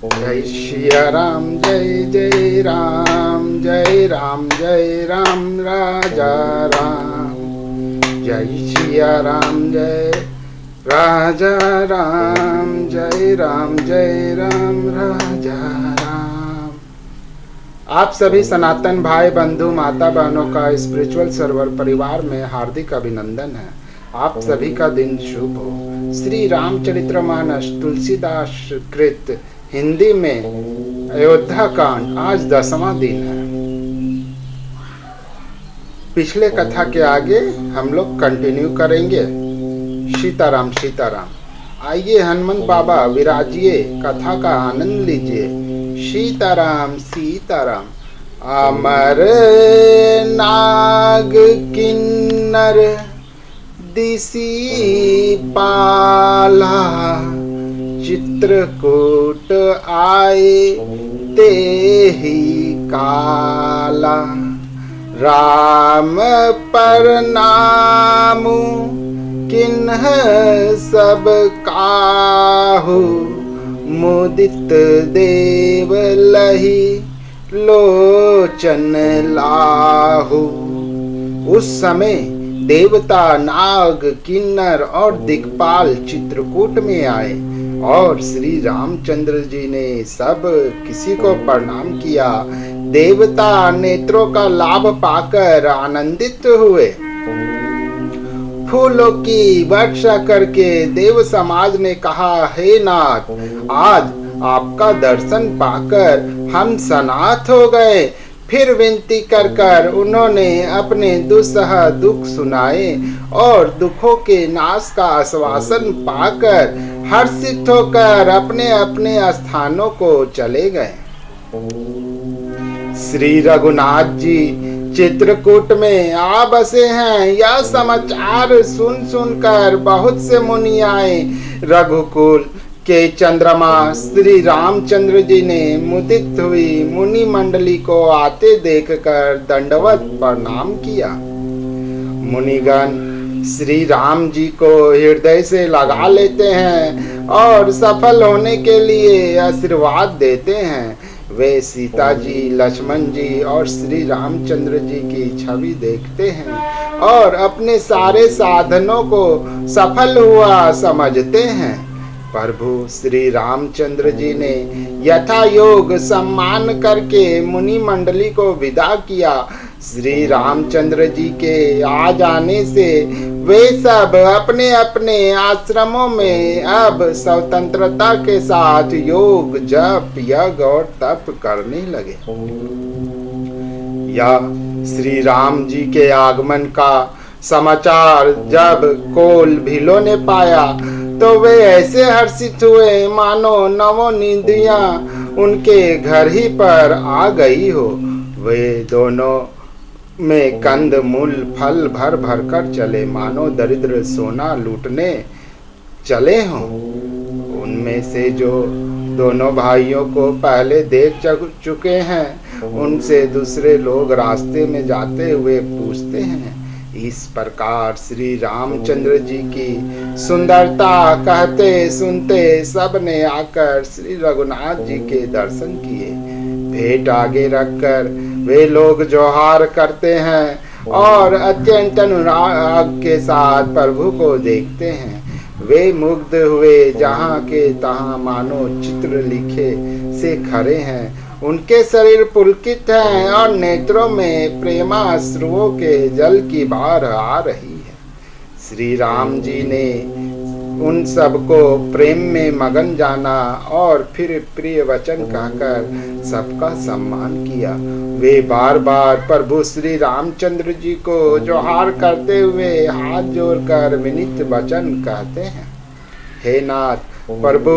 जय सिया राम जय जय राम जय राम जय राम राजा राम। जय सिया राम जय राजा राम जय राम राजा राम। आप सभी सनातन भाई बंधु माता बहनों का स्पिरिचुअल सर्वर परिवार में हार्दिक अभिनंदन है। आप सभी का दिन शुभ हो। श्री रामचरितमानस तुलसीदास कृत हिंदी में अयोध्या कांड आज 10वां दिन है। पिछले कथा के आगे हम लोग कंटिन्यू करेंगे। सीताराम सीताराम। आइए हनुमान बाबा विराजिए, कथा का आनंद लीजिए। सीताराम सीताराम। अमर नाग किन्नर दिसी पाला, चित्रकूट आए ते ही काला। राम पर नामु किन्ह सब काहू, मुदित देव लही लोचन लाहू। उस समय देवता, नाग, किन्नर और दिक्पाल चित्रकूट में आए और श्री रामचंद्र जी ने सब किसी को प्रणाम किया। देवता नेत्रों का लाभ पाकर आनंदित हुए। फूलों की वर्षा करके देव समाज ने कहा, हे नाथ, आज आपका दर्शन पाकर हम सनाथ हो गए। फिर विनती कर कर उन्होंने अपने दुस्सह दुख सुनाए और दुखों के नाश का आश्वासन पाकर हर्षित होकर अपने अपने स्थानों को चले गए। श्री रघुनाथ जी चित्रकूट में आ बसे हैं। यह समाचार सुन सुनकर बहुत से मुनि आए। रघुकुल के चंद्रमा श्री रामचंद्र जी ने मुदित हुई मुनि मंडली को आते देखकर दंडवत प्रणाम किया। मुनिगण श्री राम जी को हृदय से लगा लेते हैं और सफल होने के लिए आशीर्वाद देते हैं। वे सीता जी, लक्ष्मण जी और श्री रामचंद्र जी की छवि देखते हैं और अपने सारे साधनों को सफल हुआ समझते हैं। प्रभु श्री रामचंद्र जी ने यथा योग सम्मान करके मुनि मंडली को विदा किया। श्री रामचंद्र जी के आ जाने से वे सब अपने अपने आश्रमों में अब स्वतंत्रता के साथ योग, जप, यज्ञ और तप करने लगे। यह श्री राम जी के आगमन का समाचार जब कोल भीलों ने पाया तो वे ऐसे हर्षित हुए मानो नवों निधियां उनके घर ही पर आ गई हो। वे दोनों में कंद मूल फल भर भर कर चले मानो दरिद्र सोना लूटने चले हों। उनमें से जो दोनों भाइयों को पहले देख चुके हैं, उनसे दूसरे लोग रास्ते में जाते हुए पूछते हैं। इस प्रकार श्री रामचंद्र जी की सुंदरता कहते सुनते सब ने आकर श्री रघुनाथ जी के दर्शन किए। भेंट आगे रखकर वे लोग जोहार करते हैं और अत्यंत अनुराग के साथ प्रभु को देखते हैं। वे मुग्ध हुए, जहाँ के तहाँ मानो चित्र लिखे से खड़े हैं। उनके शरीर पुलकित हैं और नेत्रों में प्रेमाश्रुओं के जल की बाढ़ आ रही है। श्री राम जी ने उन सबको प्रेम में मगन जाना और फिर प्रिय वचन कहकर सबका सम्मान किया। वे बार बार प्रभु श्री रामचंद्र जी को जोहार करते हुए हाथ जोड़कर विनीत वचन कहते हैं। हे नाथ, प्रभु,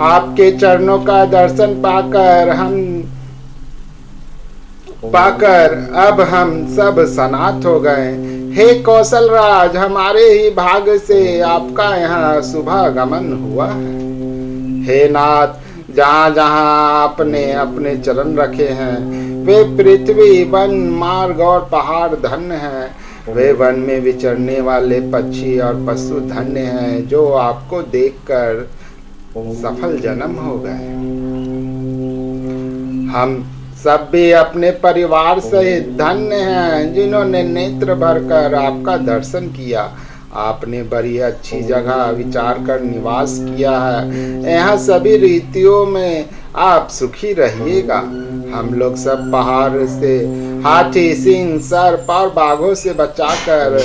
आपके चरणों का दर्शन पाकर अब हम सब सनाथ हो गए। हे कौशल राज, हमारे ही भाग्य से आपका यहाँ शुभागमन हुआ है। हे नाथ, जहाँ जहाँ आपने अपने चरण रखे हैं वे पृथ्वी, वन, मार्ग और पहाड़ धन्य हैं। वे वन में विचरने वाले पक्षी और पशु धन्य हैं जो आपको देखकर सफल जन्म हो गए। हम सब भी अपने परिवार सहित धन्य हैं जिन्होंने नेत्र भरकर आपका दर्शन किया। आपने बड़ी अच्छी जगह विचार कर निवास किया है। यहाँ सभी रीतियों में आप सुखी रहिएगा। हम लोग सब पहाड़ से हाथी, सिंह, सर्प और बाघों से बचाकर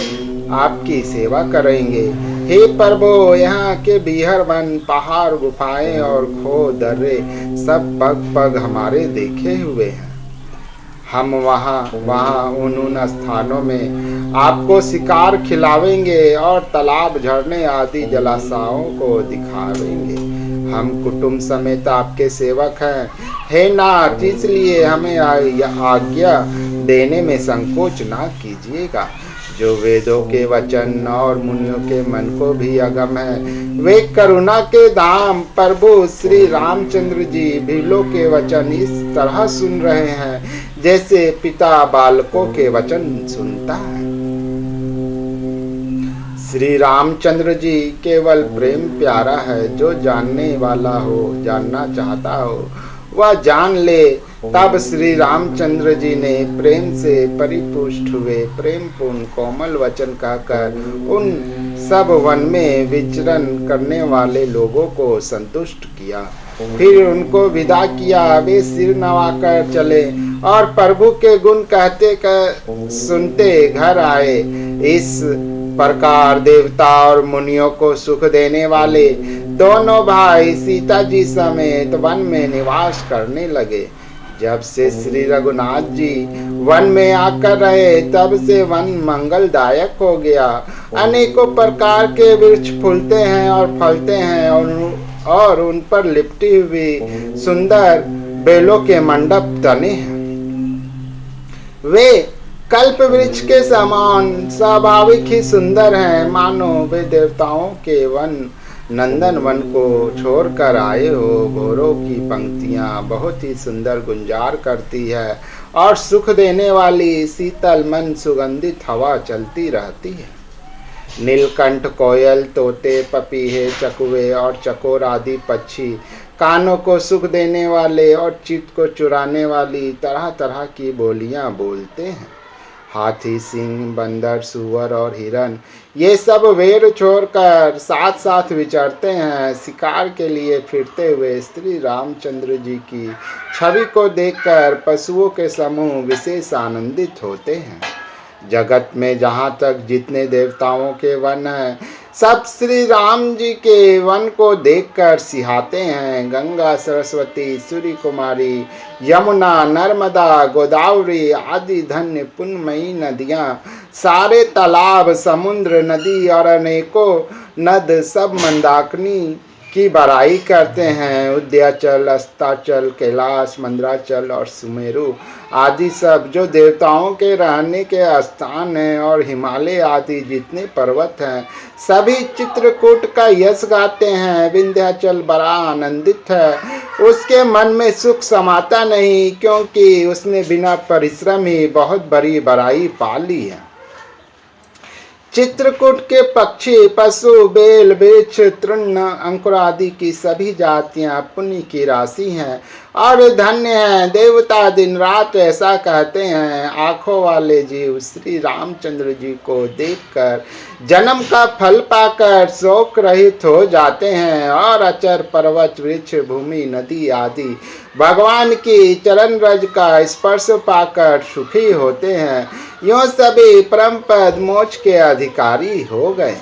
आपकी सेवा करेंगे। हे प्रभु, यहाँ के बीहर वन, पहाड़, गुफाएं और खो दर्रे सब पग पग हमारे देखे हुए हैं। हम वहाँ उन स्थानों में आपको शिकार खिलावेंगे और तालाब, झरने आदि जलाशयों को दिखावेंगे। हम कुटुंब समेत आपके सेवक हैं। हे नाथ, इसलिए हमें आज्ञा देने में संकोच ना कीजिएगा। जो वेदों के वचन और मुनियों के मन को भी अगम है, वे करुणा के धाम प्रभु श्री रामचंद्र जी भीलों के वचन इस तरह सुन रहे हैं जैसे पिता बालकों के वचन सुनता है। श्री रामचंद्र जी केवल प्रेम प्यारा है। जो जानने वाला हो, जानना चाहता हो, वह जान ले। तब श्री रामचंद्र जी ने प्रेम से परिपुष्ट हुए प्रेम पूर्ण कोमल वचन कहकर उन सब वन में विचरण करने वाले लोगों को संतुष्ट किया। फिर उनको विदा किया। वे सिर नवाकर चले और प्रभु के गुण कहते सुनते घर आए। इस प्रकार देवता और मुनियों को सुख देने वाले दोनों भाई सीता जी समेत वन में निवास करने लगे। जब से श्री रघुनाथ जी वन में आकर रहे, तब से वन मंगलदायक हो गया। अनेकों प्रकार के वृक्ष फूलते हैं और फलते हैं और उन पर लिपटी हुई सुंदर बेलों के मंडप तने हैं। वे कल्प वृक्ष के समान स्वाभाविक ही सुंदर हैं, मानो वे देवताओं के वन नंदन वन को छोड़कर आए हो। घोड़ों की पंक्तियां बहुत ही सुंदर गुंजार करती है और सुख देने वाली शीतल मन सुगंधित हवा चलती रहती है। नीलकंठ, कोयल, तोते, पपीहे, चकवे और चकोर आदि पक्षी कानों को सुख देने वाले और चित्त को चुराने वाली तरह तरह की बोलियां बोलते हैं। हाथी, सिंह, बंदर, सूअर और हिरन ये सब वेर छोड़कर साथ साथ विचरते हैं। शिकार के लिए फिरते हुए श्री रामचंद्र जी की छवि को देखकर पशुओं के समूह विशेष आनंदित होते हैं। जगत में जहाँ तक जितने देवताओं के वन हैं, सब श्री राम जी के वन को देखकर सिहाते हैं। गंगा, सरस्वती, सूर्य कुमारी, यमुना, नर्मदा, गोदावरी आदि धन्य पुण्यमयी नदियाँ, सारे तालाब, समुद्र, नदी और अनेकों नद सब मंदाकिनी की बड़ाई करते हैं। उद्याचल, अस्ताचल, कैलाश, मंदराचल और सुमेरु आदि सब जो देवताओं के रहने के स्थान हैं और हिमालय आदि जितने पर्वत हैं, सभी चित्रकूट का यश गाते हैं। विंध्याचल बड़ा आनंदित है, उसके मन में सुख समाता नहीं, क्योंकि उसने बिना परिश्रम ही बहुत बड़ी बड़ाई पा ली है। चित्रकूट के पक्षी, पशु, बेल, वृक्ष, तृण, अंकुर आदि की सभी जातियां पुण्य की राशि हैं और धन्य हैं। देवता दिन रात ऐसा कहते हैं। आँखों वाले जीव श्री रामचंद्र जी को देखकर जन्म का फल पाकर शोक रहित हो जाते हैं और अचर, पर्वत, वृक्ष, भूमि, नदी आदि भगवान की चरण रज का स्पर्श पाकर सुखी होते हैं। यों सभी परम पद मोक्ष के अधिकारी हो गए।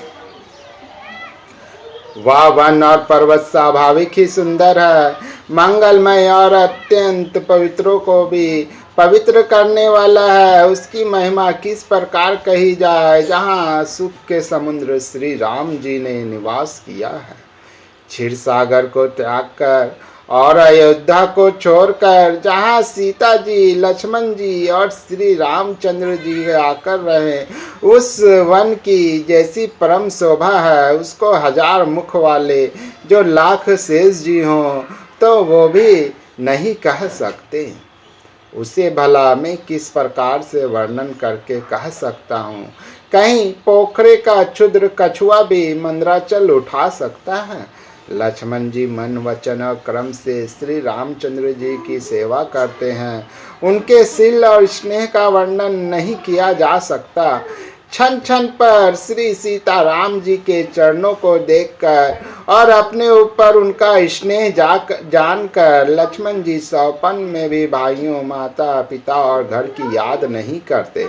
वह वन और पर्वत स्वाभाविक ही सुंदर है, मंगलमय और अत्यंत पवित्रों को भी पवित्र करने वाला है। उसकी महिमा किस प्रकार कही जाए, जहाँ सुख के समुद्र श्री राम जी ने निवास किया है। क्षीर सागर को त्याग कर और अयोध्या को छोड़कर जहाँ सीता जी, लक्ष्मण जी और श्री रामचंद्र जी आकर रहे, उस वन की जैसी परम शोभा है, उसको हजार मुख वाले जो लाख शेष जी हों तो वो भी नहीं कह सकते। उसे भला मैं किस प्रकार से वर्णन करके कह सकता हूँ। कहीं पोखरे का क्षुद्र कछुआ भी मंदराचल उठा सकता है। लक्ष्मण जी मन वचन और कर्म से श्री रामचंद्र जी की सेवा करते हैं। उनके शील और स्नेह का वर्णन नहीं किया जा सकता। क्षण क्षण पर श्री सीताराम जी के चरणों को देखकर और अपने ऊपर उनका स्नेह जानकर लक्ष्मण जी सौपन में भी भाइयों, माता पिता और घर की याद नहीं करते।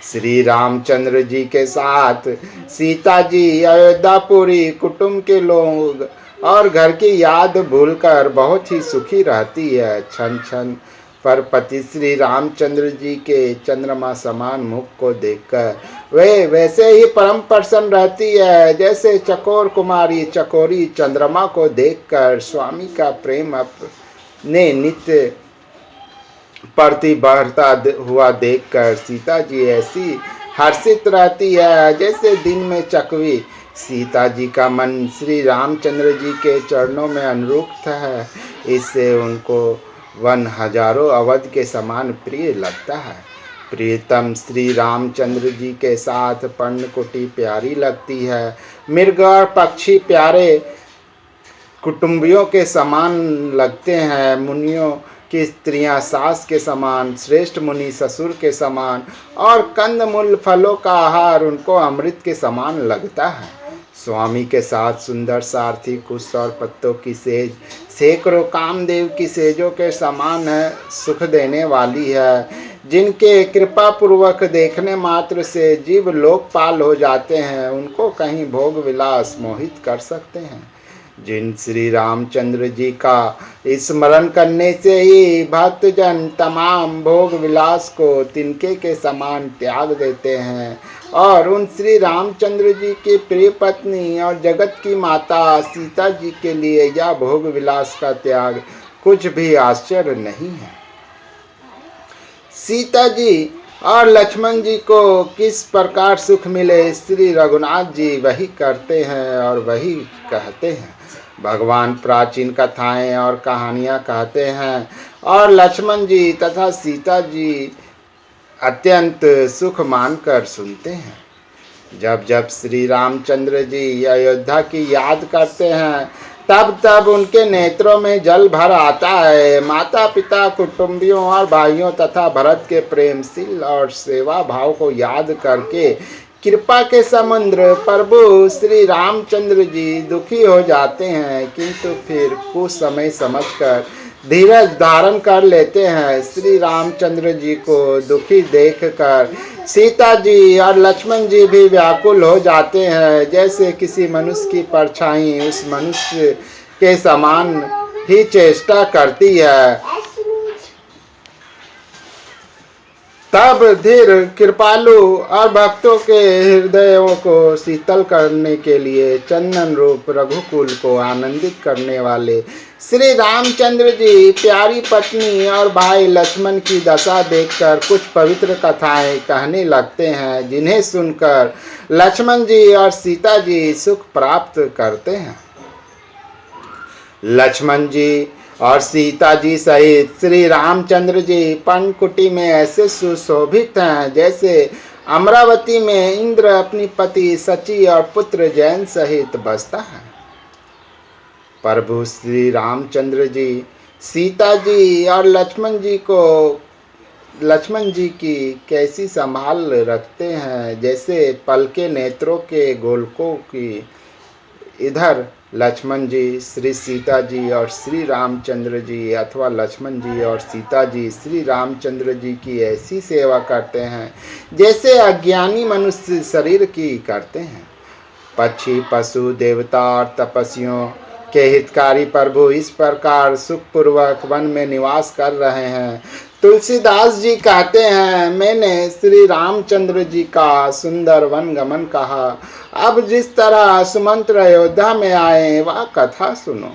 श्री रामचंद्र जी के साथ सीता जी, अयोध्यापुरी कुटुंब के लोग और घर की याद भूलकर बहुत ही सुखी रहती है। क्षण क्षण पर पति श्री रामचंद्र जी के चंद्रमा समान मुख को देखकर वे वैसे ही परम प्रसन्न रहती है जैसे चकोर कुमारी चकोरी चंद्रमा को देखकर स्वामी का प्रेम अपने नित्य प्रति बढ़ता हुआ देखकर सीता जी ऐसी हर्षित रहती है जैसे दिन में चकवी। सीता जी का मन श्री रामचंद्र जी के चरणों में अनुरक्त है, इससे उनको वन हजारों अवध के समान प्रिय लगता है। प्रियतम श्री रामचंद्र जी के साथ पर्णकुटी प्यारी लगती है। मृग और पक्षी प्यारे कुटुंबियों के समान लगते हैं। मुनियों की स्त्रियां सास के समान, श्रेष्ठ मुनि ससुर के समान और कंदमूल फलों का आहार उनको अमृत के समान लगता है। स्वामी के साथ सुंदर सारथी कुश और पत्तों की सेज सैकड़ों कामदेव की सेजों के समान है, सुख देने वाली है, जिनके कृपा पूर्वक देखने मात्र से जीव लोकपाल हो जाते हैं। उनको कहीं भोग विलास मोहित कर सकते हैं। जिन श्री रामचंद्र जी का स्मरण करने से ही भक्तजन तमाम भोग विलास को तिनके के समान त्याग देते हैं और उन श्री रामचंद्र जी की प्रिय पत्नी और जगत की माता सीता जी के लिए यह भोग विलास का त्याग कुछ भी आश्चर्य नहीं है। सीता जी और लक्ष्मण जी को किस प्रकार सुख मिले श्री रघुनाथ जी वही करते हैं और वही कहते हैं। भगवान प्राचीन कथाएं और कहानियां कहते हैं और लक्ष्मण जी तथा सीता जी अत्यंत सुख मानकर सुनते हैं। जब जब श्री रामचंद्र जी अयोध्या की याद करते हैं तब तब उनके नेत्रों में जल भर आता है। माता पिता, कुटुंबियों और भाइयों तथा भरत के प्रेमशील और सेवा भाव को याद करके कृपा के समुद्र प्रभु श्री रामचंद्र जी दुखी हो जाते हैं, किंतु फिर कुछ समय समझकर धीरज धारण कर लेते हैं। श्री रामचंद्र जी को दुखी देखकर सीता जी और लक्ष्मण जी भी व्याकुल हो जाते हैं, जैसे किसी मनुष्य की परछाई उस मनुष्य के समान ही चेष्टा करती है। तब धीर कृपालु और भक्तों के हृदयों को शीतल करने के लिए चंदन रूप रघुकुल को आनंदित करने वाले श्री रामचंद्र जी प्यारी पत्नी और भाई लक्ष्मण की दशा देखकर कुछ पवित्र कथाएं कहने लगते हैं, जिन्हें सुनकर लक्ष्मण जी और सीता जी सुख प्राप्त करते हैं। लक्ष्मण जी और सीता जी सहित श्री रामचंद्र जी पर्णकुटी में ऐसे सुशोभित हैं जैसे अमरावती में इंद्र अपनी पति सची और पुत्र जैन सहित बसता है। प्रभु श्री रामचंद्र जी सीता जी और लक्ष्मण जी की कैसी संभाल रखते हैं, जैसे पलके नेत्रों के गोलकों की। इधर लक्ष्मण जी श्री सीता जी और श्री रामचंद्र जी अथवा लक्ष्मण जी और सीता जी श्री रामचंद्र जी की ऐसी सेवा करते हैं जैसे अज्ञानी मनुष्य शरीर की करते हैं। पक्षी, पशु, देवता और तपस्वियों के हितकारी प्रभु इस प्रकार सुखपूर्वक वन में निवास कर रहे हैं। तुलसीदास जी कहते हैं, मैंने श्री रामचंद्र जी का सुंदर वन गमन कहा, अब जिस तरह सुमंत्र अयोध्या में आए वह कथा सुनो।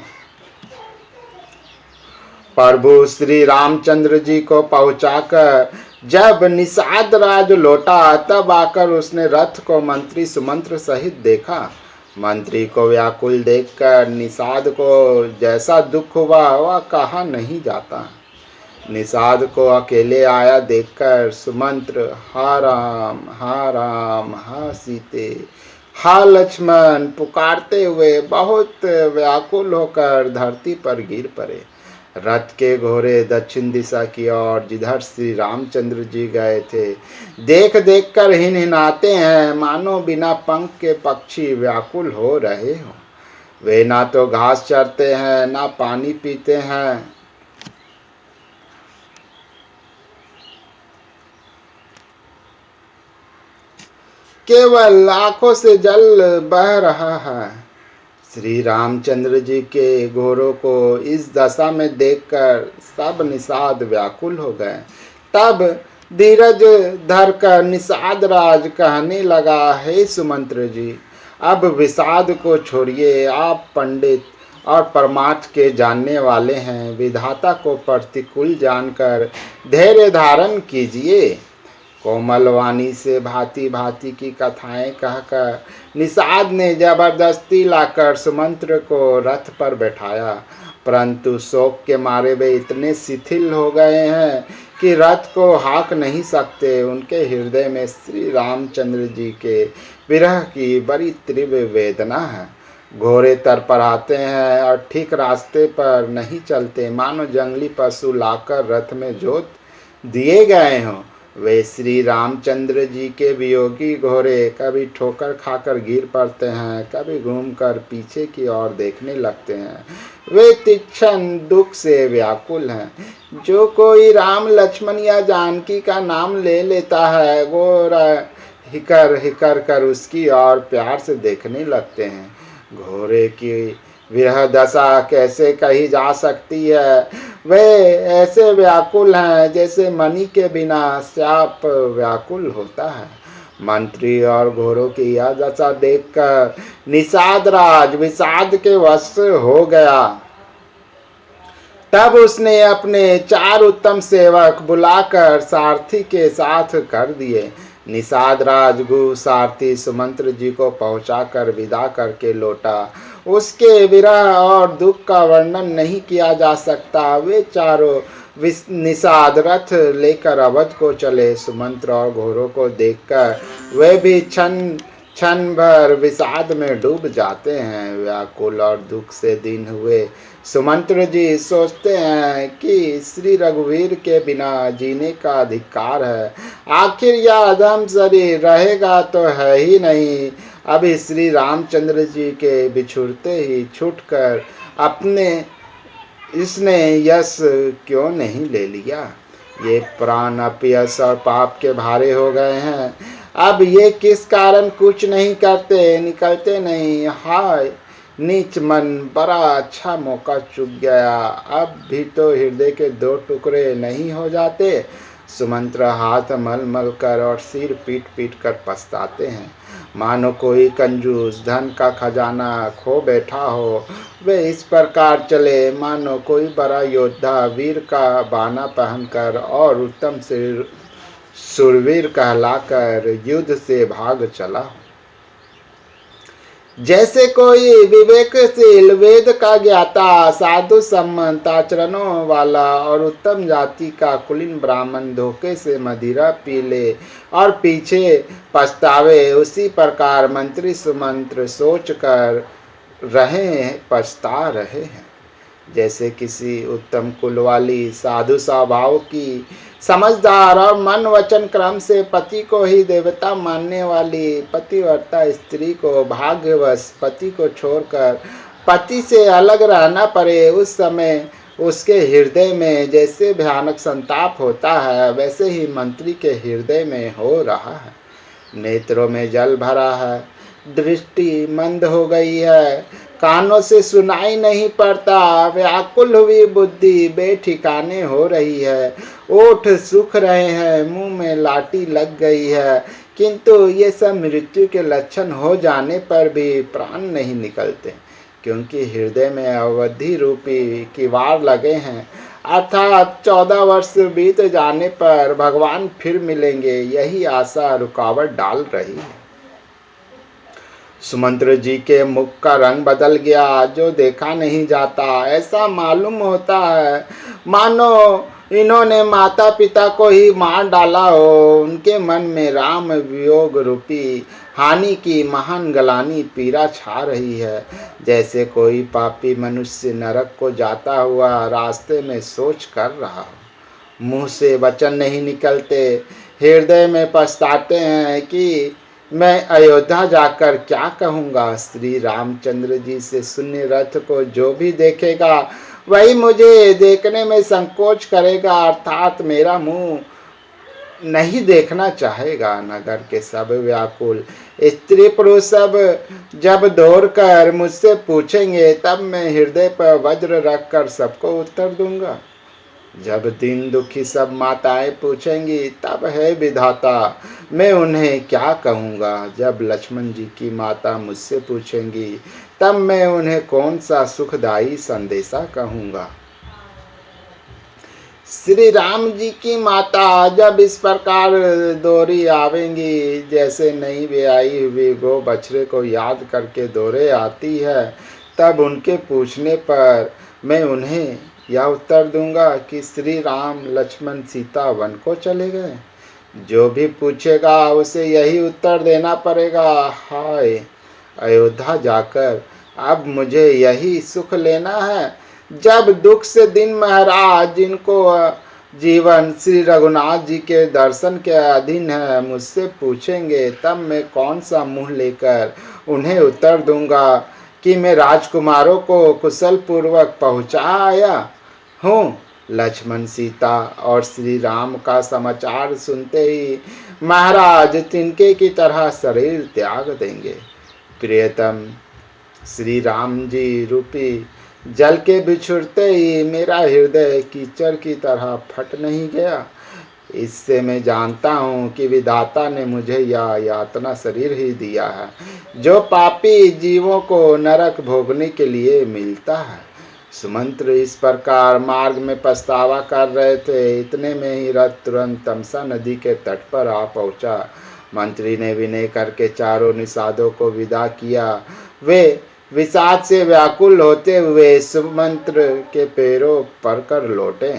प्रभु श्री रामचंद्र जी को पहुंचाकर जब निषाद राज लौटा तब आकर उसने रथ को मंत्री सुमंत्र सहित देखा। मंत्री को व्याकुल देखकर निषाद को जैसा दुख हुआ वह कहा नहीं जाता। निषाद को अकेले आया देखकर सुमंत्र हा राम हा सीते हा लक्ष्मण पुकारते हुए बहुत व्याकुल होकर धरती पर गिर पड़े। रथ के घोड़े दक्षिण दिशा की ओर जिधर श्री रामचंद्र जी गए थे देख देख कर हिनहिनाते हैं, मानो बिना पंख के पक्षी व्याकुल हो रहे हो। वे ना तो घास चरते हैं ना पानी पीते हैं, केवल आंखों से जल बह रहा है। श्री रामचंद्र जी के घोड़ों को इस दशा में देखकर सब निषाद व्याकुल हो गए। तब धीरज धरकर निषाद राज कहने लगा, हे सुमंत्र जी, अब विषाद को छोड़िए। आप पंडित और परमार्थ के जानने वाले हैं, विधाता को प्रतिकूल जानकर धैर्य धारण कीजिए। कोमल वाणी से भांति भांति की कथाएं कहकर निषाद ने जबरदस्ती लाकर सुमंत्र को रथ पर बैठाया, परंतु शोक के मारे वे इतने शिथिल हो गए हैं कि रथ को हाँक नहीं सकते। उनके हृदय में श्री रामचंद्र जी के विरह की बड़ी तीव्र वेदना है। घोड़े तरपराते हैं और ठीक रास्ते पर नहीं चलते, मानो जंगली पशु लाकर रथ में जोत दिए गए हों। वे श्री रामचंद्र जी के वियोगी घोड़े कभी ठोकर खाकर गिर पड़ते हैं, कभी घूमकर पीछे की ओर देखने लगते हैं। वे तीक्ष्ण दुख से व्याकुल हैं। जो कोई राम लक्ष्मण या जानकी का नाम ले लेता है, घोड़ा हिकर हिकर कर उसकी ओर प्यार से देखने लगते हैं। घोड़े की विरह दशा कैसे कही जा सकती है। वे ऐसे व्याकुल हैं जैसे मणि के बिना श्याप व्याकुल होता है। मंत्री और घोड़ों की यह दशा देखकर निषाद राज विषाद के वश हो गया। तब उसने अपने 4 उत्तम सेवक बुलाकर सारथी के साथ कर दिए। निषाद राजगु सारथी सुमंत्र जी को पहुंचाकर विदा करके लौटा। उसके विरह और दुख का वर्णन नहीं किया जा सकता। वे चारों निषाद रथ लेकर अवध को चले। सुमंत्र और घोड़ों को देखकर वे भी क्षण भर विषाद में डूब जाते हैं। व्याकुल और दुख से दीन हुए सुमंत्र जी सोचते हैं कि श्री रघुवीर के बिना जीने का अधिकार है। आखिर यह अधम शरीर रहेगा तो है ही नहीं। अभी श्री रामचंद्र जी के बिछुड़ते ही छूटकर अपने इसने यश क्यों नहीं ले लिया। ये प्राण अपयश और पाप के भारे हो गए हैं। अब ये किस कारण कुछ नहीं करते, निकलते नहीं। हाय नीच मन, बड़ा अच्छा मौका चूक गया। अब भी तो हृदय के 2 टुकड़े नहीं हो जाते। सुमंत्र हाथ मल मल कर और सिर पीट पीट कर पछताते हैं, मानो कोई कंजूस धन का खजाना खो बैठा हो। वे इस प्रकार चले मानो कोई बड़ा योद्धा वीर का बाना पहनकर और उत्तम से सुरवीर कहलाकर युद्ध से भाग चला हो। जैसे कोई विवेकशील वेद का ज्ञाता साधु सम्मत आचरणों वाला और उत्तम जाति का कुलीन ब्राह्मण धोखे से मदिरा पी ले और पीछे पछतावे, उसी प्रकार मंत्री सुमंत्र सोच कर पछता रहे हैं। जैसे किसी उत्तम कुल वाली साधु स्वभाव की समझदार और मन वचन क्रम से पति को ही देवता मानने वाली पतिव्रता स्त्री को भाग्यवश पति को छोड़कर पति से अलग रहना पड़े, उस समय उसके हृदय में जैसे भयानक संताप होता है, वैसे ही मंत्री के हृदय में हो रहा है। नेत्रों में जल भरा है, दृष्टि मंद हो गई है, कानों से सुनाई नहीं पड़ता। व्याकुल हुई बुद्धि बेठिकाने हो रही है। ओठ सूख रहे हैं, मुंह में लाठी लग गई है, किंतु ये सब मृत्यु के लक्षण हो जाने पर भी प्राण नहीं निकलते, क्योंकि हृदय में अवधि रूपी किवाड़ लगे हैं। अर्थात 14 वर्ष बीत जाने पर भगवान फिर मिलेंगे, यही आशा रुकावट डाल रही है। सुमंत्र जी के मुख का रंग बदल गया, जो देखा नहीं जाता। ऐसा मालूम होता है मानो इन्होंने माता पिता को ही मार डाला हो। उनके मन में राम वियोग रूपी हानि की महान गलानी पीड़ा छा रही है। जैसे कोई पापी मनुष्य नरक को जाता हुआ रास्ते में सोच कर रहा हो। मुंह से वचन नहीं निकलते, हृदय में पछताते हैं कि मैं अयोध्या जाकर क्या कहूँगा। श्री रामचंद्र जी से शून्य रथ को जो भी देखेगा वही मुझे देखने में संकोच करेगा, अर्थात मेरा मुंह नहीं देखना चाहेगा। नगर के सब व्याकुल स्त्री पुरुष सब जब दौड़ कर मुझसे पूछेंगे, तब मैं हृदय पर वज्र रख कर सबको उत्तर दूंगा। जब दीन दुखी सब माताएं पूछेंगी, तब है विधाता मैं उन्हें क्या कहूँगा। जब लक्ष्मण जी की माता मुझसे पूछेंगी, तब मैं उन्हें कौन सा सुखदायी संदेशा कहूँगा। श्री राम जी की माता जब इस प्रकार दौड़ी आवेंगी, जैसे नई ब्याई हुई गो बछड़े को याद करके दौड़े आती है, तब उनके पूछने पर मैं उन्हें यह उत्तर दूंगा कि श्री राम लक्ष्मण सीता वन को चले गए। जो भी पूछेगा उसे यही उत्तर देना पड़ेगा, हाय अयोध्या जाकर अब मुझे यही सुख लेना है। जब दुख से दिन महाराज जिनको जीवन श्री रघुनाथ जी के दर्शन के अधीन है मुझसे पूछेंगे, तब मैं कौन सा मुंह लेकर उन्हें उत्तर दूंगा कि मैं राजकुमारों को कुशल पूर्वक पहुंचा आया हूँ। लक्ष्मण सीता और श्री राम का समाचार सुनते ही महाराज तिनके की तरह शरीर त्याग देंगे। प्रियतम श्री राम जी रूपी जल के बिछुड़ते ही मेरा हृदय कीचड़ की तरह फट नहीं गया। इससे मैं जानता हूँ कि विधाता ने मुझे यह यातना शरीर ही दिया है, जो पापी जीवों को नरक भोगने के लिए मिलता है। सुमंत्र इस प्रकार मार्ग में पछतावा कर रहे थे, इतने में ही रथ तुरंत तमसा नदी के तट पर आ पहुंचा। मंत्री ने विनय करके चारों निषादों को विदा किया। वे विषाद से व्याकुल होते हुए सुमंत्र के पैरों पड़कर लौटे।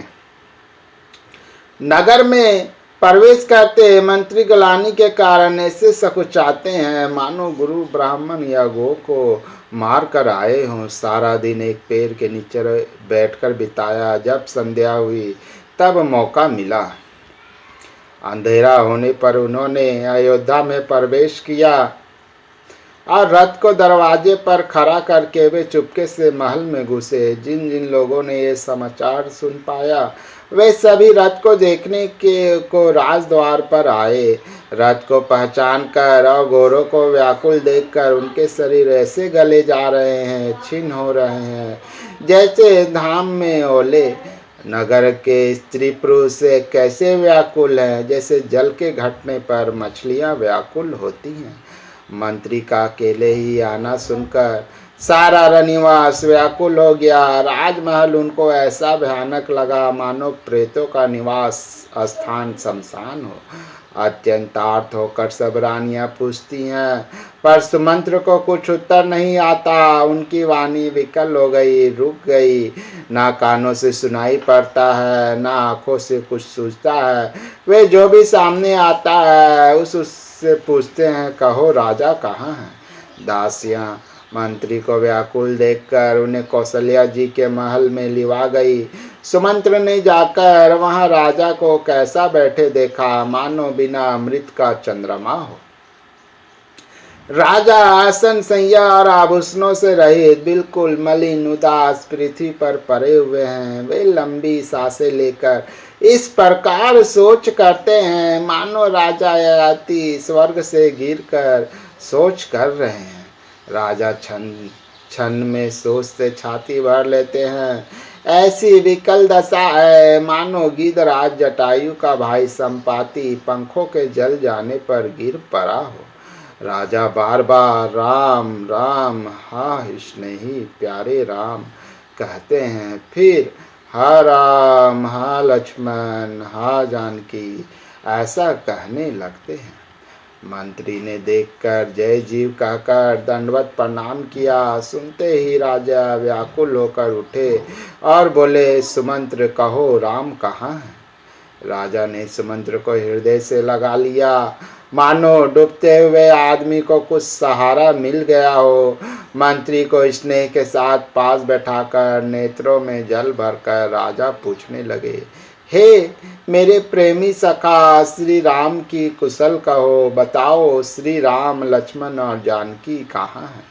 नगर में प्रवेश करते मंत्री गलानी के कारण ऐसे सकुचाते हैं मानो गुरु ब्राह्मण या गो को मार कर आए हों। सारा दिन एक पेड़ के नीचे बैठकर बिताया। जब संध्या हुई तब मौका मिला। अंधेरा होने पर उन्होंने अयोध्या में प्रवेश किया और रथ को दरवाजे पर खड़ा करके वे चुपके से महल में घुसे। जिन जिन लोगों ने ये समाचार सुन पाया वे सभी रथ को देखने के को राजद्वार पर आए। रथ को पहचान कर और गोरों को व्याकुल देखकर उनके शरीर ऐसे गले जा रहे हैं, छिन्न हो रहे हैं, जैसे धाम में ओले। नगर के स्त्री पुरुष कैसे व्याकुल हैं, जैसे जल के घटने पर मछलियां व्याकुल होती हैं। मंत्री का अकेले ही आना सुनकर सारा रनिवास व्याकुल हो गया। राजमहल उनको ऐसा भयानक लगा मानो प्रेतों का निवास स्थान शमशान हो। अत्यंत आर्त होकर सब रानियां पूछती हैं, पर सुमंत्र को कुछ उत्तर नहीं आता। उनकी वाणी विकल हो गई, रुक गई, ना कानों से सुनाई पड़ता है, ना आंखों से कुछ सूझता है। वे जो भी सामने आता है उससे पूछते हैं, कहो राजा कहाँ हैं। दासियां मंत्री को व्याकुल देखकर उन्हें कौशल्या जी के महल में लिवा गई। सुमंत्र ने जाकर वहां राजा को कैसा बैठे देखा, मानो बिना अमृत का चंद्रमा हो। राजा आसन सैया और आभूषणों से रहित बिल्कुल मलिन उदास पृथ्वी पर पड़े हुए हैं। वे लंबी सांसें लेकर इस प्रकार सोच करते हैं मानो राजा याति स्वर्ग से गिरकर सोच कर रहे हैं। राजा क्षण में सोच से छाती भर लेते हैं। ऐसी विकल दशा है मानो गिद्धराज जटायु का भाई संपाति पंखों के जल जाने पर गिर पड़ा हो। राजा बार बार राम राम हा स्नेही प्यारे राम कहते हैं, फिर हा राम हा लक्ष्मण हा जानकी ऐसा कहने लगते हैं। मंत्री ने देखकर जय जीव कहकर दंडवत प्रणाम किया। सुनते ही राजा व्याकुल होकर उठे और बोले, सुमंत्र कहो राम कहाँ है। राजा ने इस मंत्र को हृदय से लगा लिया, मानो डूबते हुए आदमी को कुछ सहारा मिल गया हो। मंत्री को स्नेह के साथ पास बैठाकर नेत्रों में जल भरकर राजा पूछने लगे, हे मेरे प्रेमी सखा, श्री राम की कुशल कहो। बताओ, श्री राम, लक्ष्मण और जानकी कहाँ हैं?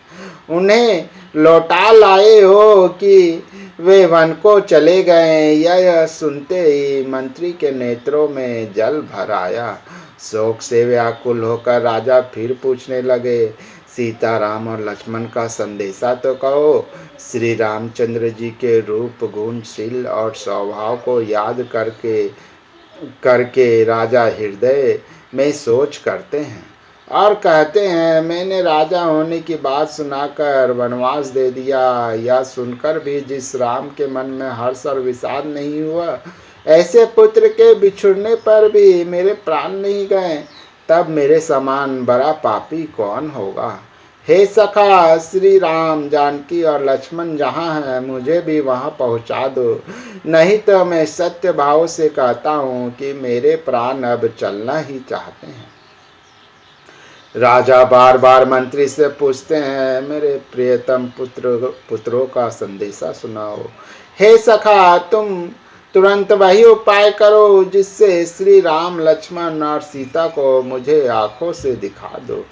उन्हें लौटा लाए हो कि वे वन को चले गए? यह सुनते ही मंत्री के नेत्रों में जल भर आया। शोक से व्याकुल होकर राजा फिर पूछने लगे, सीता, राम और लक्ष्मण का संदेशा तो कहो। श्री रामचंद्र जी के रूप, गुण, शील और स्वभाव को याद करके राजा हृदय में सोच करते हैं और कहते हैं, मैंने राजा होने की बात सुनाकर वनवास दे दिया। यह सुनकर भी जिस राम के मन में हर्ष और विषाद नहीं हुआ, ऐसे पुत्र के बिछुड़ने पर भी मेरे प्राण नहीं गए, तब मेरे समान बड़ा पापी कौन होगा? हे सखा, श्री राम, जानकी और लक्ष्मण जहाँ हैं, मुझे भी वहाँ पहुँचा दो, नहीं तो मैं सत्य भाव से कहता हूँ कि मेरे प्राण अब चलना ही चाहते हैं। राजा बार बार मंत्री से पूछते हैं, मेरे प्रियतम पुत्रों का संदेशा सुनाओ। हे सखा, तुम तुरंत वही उपाय करो जिससे श्री राम, लक्ष्मण और सीता को मुझे आंखों से दिखा दो।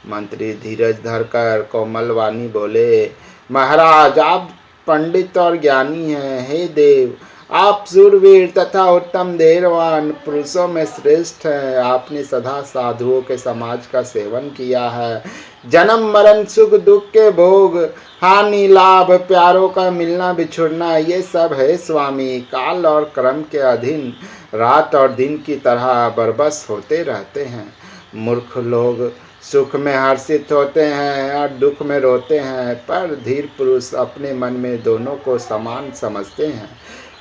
मंत्री धीरज धरकर कोमल वाणी बोले, महाराज, आप पंडित और ज्ञानी हैं। हे देव, आप शूरवीर तथा उत्तम धैर्यवान पुरुषों में श्रेष्ठ हैं। आपने सदा साधुओं के समाज का सेवन किया है। जन्म मरण, सुख दुख के भोग, हानि लाभ, प्यारों का मिलना बिछुड़ना, ये सब है स्वामी, काल और क्रम के अधीन रात और दिन की तरह बरबस होते रहते हैं। मूर्ख लोग सुख में हर्षित होते हैं और दुख में रोते हैं, पर धीर पुरुष अपने मन में दोनों को समान समझते हैं।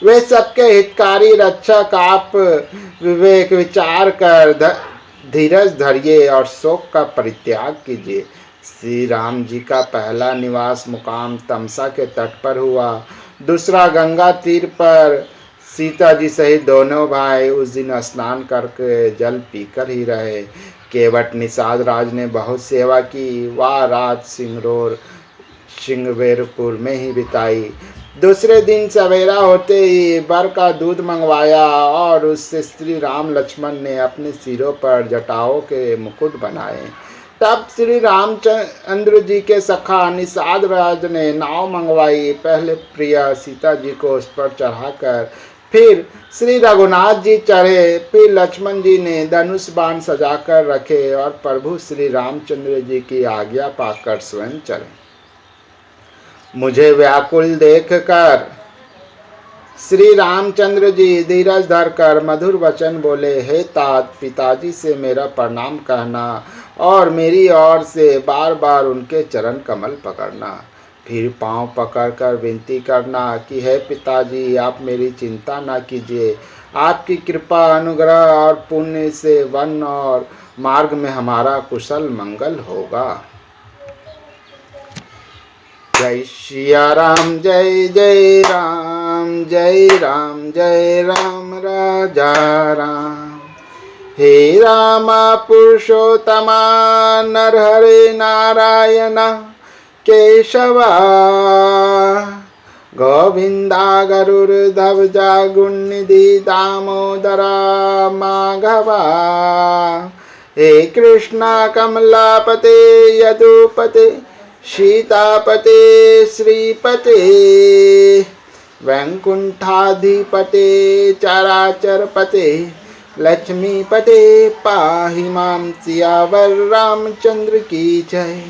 वे सबके हितकारी रक्षक। आप विवेक विचार कर धीरज धरिए और शोक का परित्याग कीजिए। श्री राम जी का पहला निवास मुकाम तमसा के तट पर हुआ, दूसरा गंगा तीर पर। सीता जी सहित दोनों भाई उस दिन स्नान करके जल पीकर ही रहे। केवट निषाद राज ने बहुत सेवा की। वह रात सिंगवेरपुर में ही बिताई। दूसरे दिन सवेरा होते ही बर का दूध मंगवाया और उससे श्री राम, लक्ष्मण ने अपने सिरों पर जटाओं के मुकुट बनाए। तब श्री रामचंद्र जी के सखा निषाद राज ने नाव मंगवाई। पहले प्रिया सीता जी को उस पर चढ़ाकर फिर श्री रघुनाथ जी चढ़े। फिर लक्ष्मण जी ने धनुष बाण सजाकर रखे और प्रभु श्री रामचंद्र जी की आज्ञा पाकर स्वयं चढ़े। मुझे व्याकुल देखकर श्री रामचंद्र जी धीरज धरकर मधुर वचन बोले, हे तात, पिताजी से मेरा प्रणाम कहना और मेरी ओर से बार बार उनके चरण कमल पकड़ना। फिर पांव पकड़कर विनती करना कि हे पिताजी, आप मेरी चिंता ना कीजिए। आपकी कृपा, अनुग्रह और पुण्य से वन और मार्ग में हमारा कुशल मंगल होगा। जय सिया राम, जय जय राम, जय राम जय राम, राजा राम। हे राम पुरुषोत्तमा, नरहरे नारायण केशवा, गोविंदा गरुड़ध्वजा गुणनिधि दामोदरा माघवा। हे कृष्णा कमलापते यदुपते सीतापते श्रीपते, वैकुंठाधिपते चराचरपते, लक्ष्मीपते पाहि मां। सियावर रामचंद्र की जय।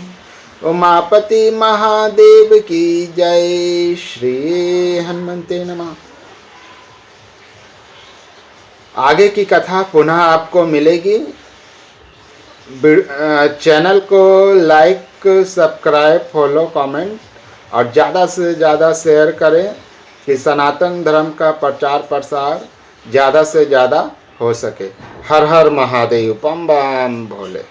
उमापति महादेव की जय। श्री हनुमते नमः। आगे की कथा पुनः आपको मिलेगी। चैनल को लाइक, सब्सक्राइब, फॉलो, कमेंट और ज़्यादा से ज़्यादा शेयर करें कि सनातन धर्म का प्रचार प्रसार ज़्यादा से ज़्यादा हो सके। हर हर महादेव, बम बम भोले।